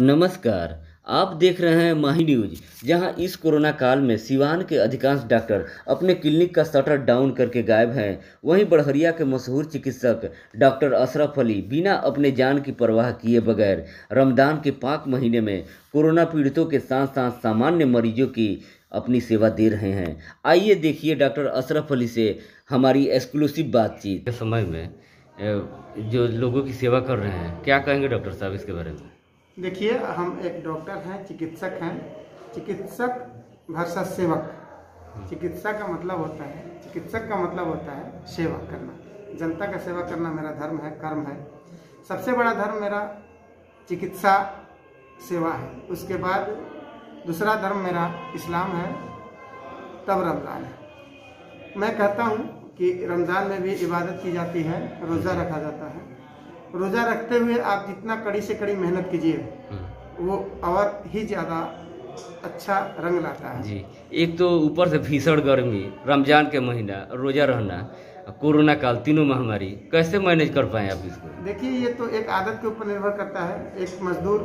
नमस्कार। आप देख रहे हैं माही न्यूज, जहां इस कोरोना काल में सिवान के अधिकांश डॉक्टर अपने क्लिनिक का शटर डाउन करके गायब हैं। वहीं बड़हरिया के मशहूर चिकित्सक डॉक्टर अशरफ अली बिना अपने जान की परवाह किए बगैर रमजान के पाक महीने में कोरोना पीड़ितों के साथ साथ सामान्य मरीजों की अपनी सेवा दे रहे हैं। आइए देखिए डॉक्टर अशरफ अली से हमारी एक्सक्लूसिव बातचीत। के समय में जो लोगों की सेवा कर रहे हैं, क्या कहेंगे डॉक्टर साहब इसके बारे में? देखिए, हम एक डॉक्टर हैं, चिकित्सक हैं। चिकित्सक वर्सेस सेवक। चिकित्सा का मतलब होता है, चिकित्सक का मतलब होता है सेवा करना। जनता का सेवा करना मेरा धर्म है, कर्म है। सबसे बड़ा धर्म मेरा चिकित्सा सेवा है। उसके बाद दूसरा धर्म मेरा इस्लाम है, तब रमज़ान है। मैं कहता हूँ कि रमज़ान में भी इबादत की जाती है, रोज़ा रखा जाता है। रोज़ा रखते हुए आप जितना कड़ी से कड़ी मेहनत कीजिए, वो और ही ज़्यादा अच्छा रंग लाता है जी। एक तो ऊपर से भीषण गर्मी, रमजान के महीना, रोज़ा रहना, कोरोना काल, तीनों महामारी, कैसे मैनेज कर पाए आप इसको? देखिए, ये तो एक आदत के ऊपर निर्भर करता है। एक मजदूर,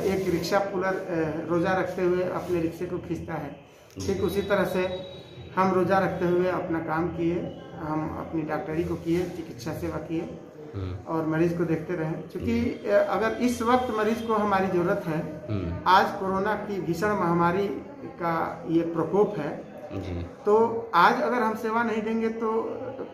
एक रिक्शा पुलर रोज़ा रखते हुए अपने रिक्शे को खींचता है, ठीक उसी तरह से हम रोज़ा रखते हुए अपना काम किए, हम अपनी डॉक्टरी को किए, चिकित्सा सेवा किए और मरीज को देखते रहे। क्योंकि अगर इस वक्त मरीज को हमारी जरूरत है, आज कोरोना की भीषण महामारी का ये प्रकोप है जी। तो आज अगर हम सेवा नहीं देंगे तो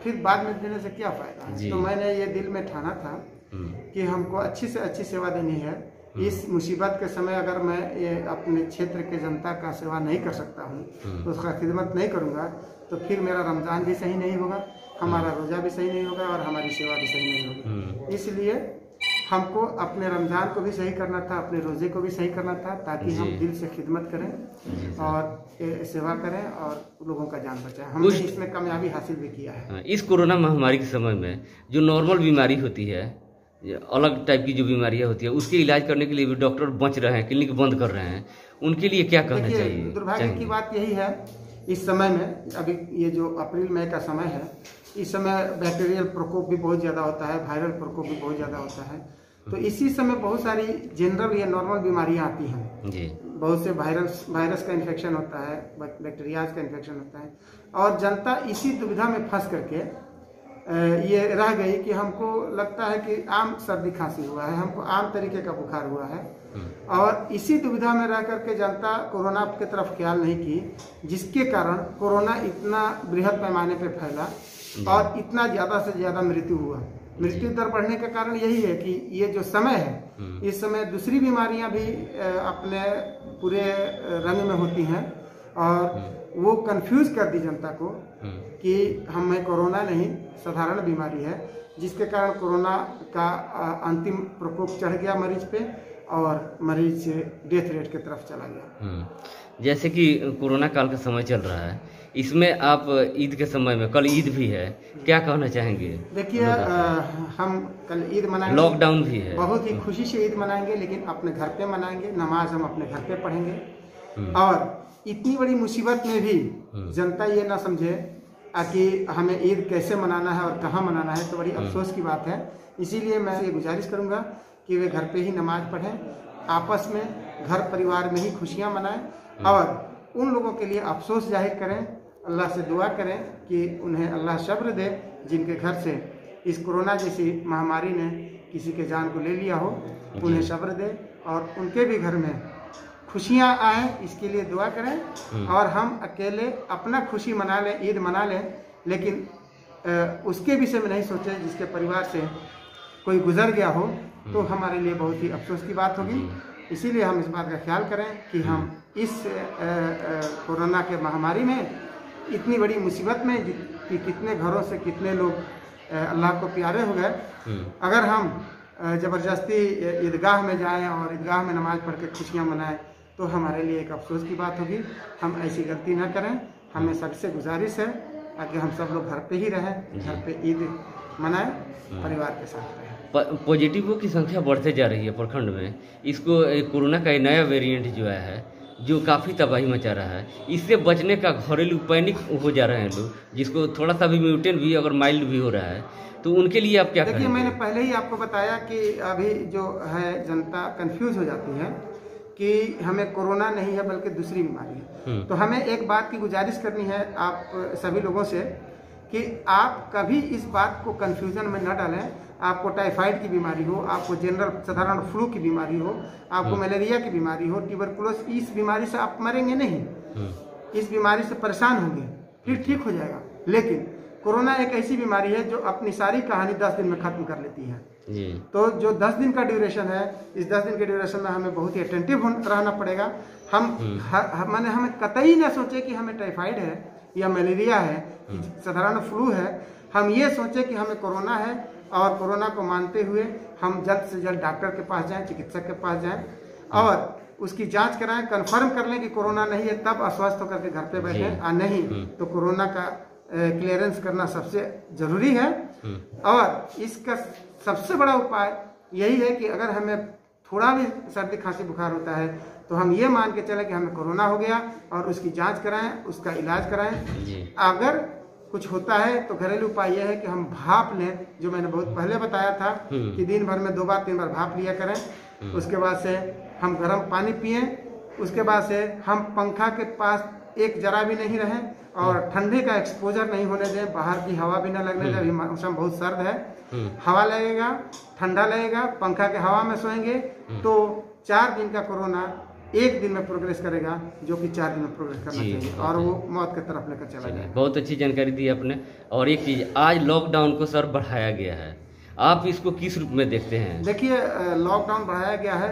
फिर बाद में देने से क्या फायदा है। तो मैंने ये दिल में ठाना था कि हमको अच्छी से अच्छी सेवा देनी है। इस मुसीबत के समय अगर मैं ये अपने क्षेत्र के जनता का सेवा नहीं कर सकता हूँ, तो उसका खिदमत नहीं करूँगा, तो फिर मेरा रमज़ान भी सही नहीं होगा, हमारा रोज़ा भी सही नहीं होगा और हमारी सेवा भी सही नहीं होगी। इसलिए हमको अपने रमज़ान को भी सही करना था, अपने रोज़े को भी सही करना था, ताकि हम दिल से खिदमत करें और सेवा करें और लोगों का जान बचाएं। हमने इसमें कामयाबी हासिल भी किया है। इस कोरोना महामारी के समय में जो नॉर्मल बीमारी होती है, अलग टाइप की जो बीमारियां होती है, उसके इलाज करने के लिए भी डॉक्टर बच रहे हैं, क्लिनिक बंद कर रहे हैं, उनके लिए क्या कहना चाहिए? दुर्भाग्य की बात यही है, इस समय में, अभी ये जो अप्रैल मई का समय है, इस समय बैक्टीरियल प्रकोप भी बहुत ज़्यादा होता है, वायरल प्रकोप भी बहुत ज़्यादा होता है। तो इसी समय बहुत सारी जनरल या नॉर्मल बीमारियां आती हैं जी। बहुत से वायरस का इन्फेक्शन होता है, बैक्टीरियाज का इन्फेक्शन होता है, और जनता इसी दुविधा में फंस करके ये रह गई कि हमको लगता है कि आम सर्दी खांसी हुआ है, हमको आम तरीके का बुखार हुआ है, और इसी दुविधा में रह करके जनता कोरोना की तरफ ख्याल नहीं की, जिसके कारण कोरोना इतना बृहद पैमाने पे फैला और इतना ज़्यादा से ज़्यादा मृत्यु हुआ। मृत्यु दर बढ़ने का कारण यही है कि ये जो समय है, इस समय दूसरी बीमारियां भी अपने पूरे रंग में होती हैं, और वो कंफ्यूज कर दी जनता को कि हमें कोरोना नहीं, साधारण बीमारी है, जिसके कारण कोरोना का अंतिम प्रकोप चढ़ गया मरीज पे और मरीज डेथ रेट की तरफ चला गया। जैसे कि कोरोना काल का समय चल रहा है, इसमें आप ईद के समय में, कल ईद भी है, क्या कहना चाहेंगे? देखिए, हम कल ईद मनाएंगे, लॉकडाउन भी है, बहुत ही खुशी से ईद मनाएंगे, लेकिन अपने घर पे मनाएंगे, नमाज हम अपने घर पे पढ़ेंगे। और इतनी बड़ी मुसीबत में भी जनता ये ना समझे कि हमें ईद कैसे मनाना है और कहाँ मनाना है, तो बड़ी अफसोस की बात है। इसीलिए मैं ये गुजारिश करूँगा कि वे घर पे ही नमाज पढ़ें, आपस में घर परिवार में ही खुशियाँ मनाएं, और उन लोगों के लिए अफसोस जाहिर करें, अल्लाह से दुआ करें कि उन्हें अल्लाह सब्र दे, जिनके घर से इस कोरोना जैसी महामारी ने किसी के जान को ले लिया हो, उन्हें सब्र दे और उनके भी घर में खुशियाँ आए, इसके लिए दुआ करें। और हम अकेले अपना खुशी मना लें, ईद मना लें, लेकिन उसके विषय में नहीं सोचें जिसके परिवार से कोई गुजर गया हो, तो हमारे लिए बहुत ही अफसोस की बात होगी। इसीलिए हम इस बात का ख्याल करें कि हम इस कोरोना के महामारी में, इतनी बड़ी मुसीबत में कि कितने घरों से कितने लोग अल्लाह को प्यारे हो गए, अगर हम ज़बरदस्ती ईदगाह में जाएं और ईदगाह में नमाज पढ़ के खुशियाँ मनाएं, तो हमारे लिए एक अफसोस की बात होगी। हम ऐसी गलती ना करें। हमें सबसे गुजारिश है ताकि हम सब लोग घर पे ही रहें, घर पे ईद मनाएं, परिवार के साथ रहें। पॉजिटिवों की संख्या बढ़ते जा रही है प्रखंड में। इसको कोरोना का नया वेरिएंट जो आया है, जो काफ़ी तबाही मचा रहा है, इससे बचने का घरेलू पैनिक हो जा रहे हैं लोग, जिसको थोड़ा सा भी म्यूटेंट भी अगर माइल्ड भी हो रहा है तो उनके लिए आप क्या देखिए, कहेंगे? मैंने पहले ही आपको बताया कि अभी जो है जनता कंफ्यूज हो जाती है कि हमें कोरोना नहीं है बल्कि दूसरी बीमारी है। तो हमें एक बात की गुजारिश करनी है आप सभी लोगों से कि आप कभी इस बात को कंफ्यूजन में न डालें। आपको टाइफाइड की बीमारी हो, आपको जनरल साधारण फ्लू की बीमारी हो, आपको मलेरिया की बीमारी हो, ट्यूबरकुलोस, इस बीमारी से आप मरेंगे नहीं। इस बीमारी से परेशान होंगे, फिर ठीक हो जाएगा। लेकिन कोरोना एक ऐसी बीमारी है जो अपनी सारी कहानी 10 दिन में खत्म कर लेती है जी। तो जो 10 दिन का ड्यूरेशन है, इस 10 दिन के ड्यूरेशन में हमें बहुत ही अटेंटिव रहना पड़ेगा। मैंने हमें कतई न सोचे कि हमें टाइफाइड है या मलेरिया है, साधारण फ्लू है। हम ये सोचे कि हमें कोरोना है और कोरोना को मानते हुए हम जल्द से जल्द डॉक्टर के पास जाएं, चिकित्सक के पास जाएं और उसकी जांच कराएं, कंफर्म कर लें कि कोरोना नहीं है, तब अस्वस्थ होकर के घर पे बैठें। और नहीं तो कोरोना का क्लियरेंस करना सबसे जरूरी है। और इसका सबसे बड़ा उपाय यही है कि अगर हमें थोड़ा भी सर्दी खांसी बुखार होता है तो हम ये मान के चलें कि हमें कोरोना हो गया और उसकी जांच कराएं, उसका इलाज कराएं। अगर कुछ होता है तो घरेलू उपाय यह है कि हम भाप लें, जो मैंने बहुत पहले बताया था कि दिन भर में 2 बार 3 बार भाप लिया करें। उसके बाद से हम गर्म पानी पिएं। उसके बाद से हम पंखा के पास एक जरा भी नहीं रहें और ठंडे का एक्सपोजर नहीं होने दें, बाहर की हवा भी न लगने दें। अभी मौसम बहुत सर्द है, हवा लगेगा, ठंडा लगेगा, पंखा के हवा में सोएंगे तो 4 दिन का कोरोना 1 दिन में प्रोग्रेस करेगा, जो कि 4 दिन में प्रोग्रेस करना चाहिए और वो मौत की तरफ लेकर चला जाएगा। बहुत अच्छी जानकारी दी आपने। और एक चीज़, आज लॉकडाउन को सर बढ़ाया गया है, आप इसको किस रूप में देखते हैं? देखिए, लॉकडाउन बढ़ाया गया है,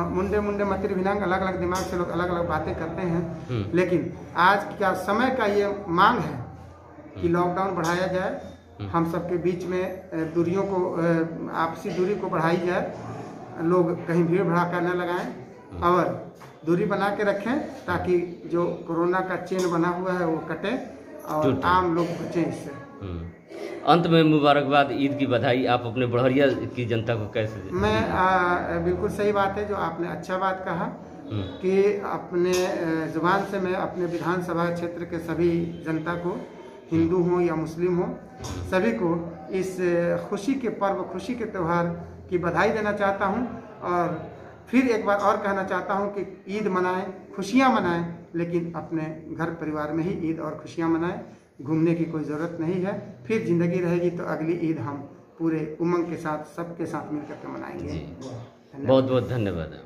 मुंडे मुंडे मतिर भिनांग, अलग अलग दिमाग से लोग अलग अलग बातें करते हैं। लेकिन आज का समय का ये मांग है कि लॉकडाउन बढ़ाया जाए, हम सबके बीच में दूरियों को, आपसी दूरी को बढ़ाई जाए, लोग कहीं भीड़ भड़ाका न लगाएं और दूरी बना के रखें ताकि जो कोरोना का चेन बना हुआ है वो कटे और आम लोग बचें इससे। अंत में मुबारकबाद, ईद की बधाई। आप अपने बढ़िया की जनता को कैसे? मैं बिल्कुल सही बात है जो आपने अच्छा बात कहा कि अपने जुबान से मैं अपने विधानसभा क्षेत्र के सभी जनता को, हिंदू हो या मुस्लिम हो, सभी को इस खुशी के पर्व, खुशी के त्यौहार की बधाई देना चाहता हूं। और फिर एक बार और कहना चाहता हूं कि ईद मनाएं, खुशियां मनाएं, लेकिन अपने घर परिवार में ही ईद और खुशियां मनाएं। घूमने की कोई ज़रूरत नहीं है। फिर जिंदगी रहेगी तो अगली ईद हम पूरे उमंग के साथ, सबके साथ मिलकर के मनाएंगे। बहुत बहुत धन्यवाद।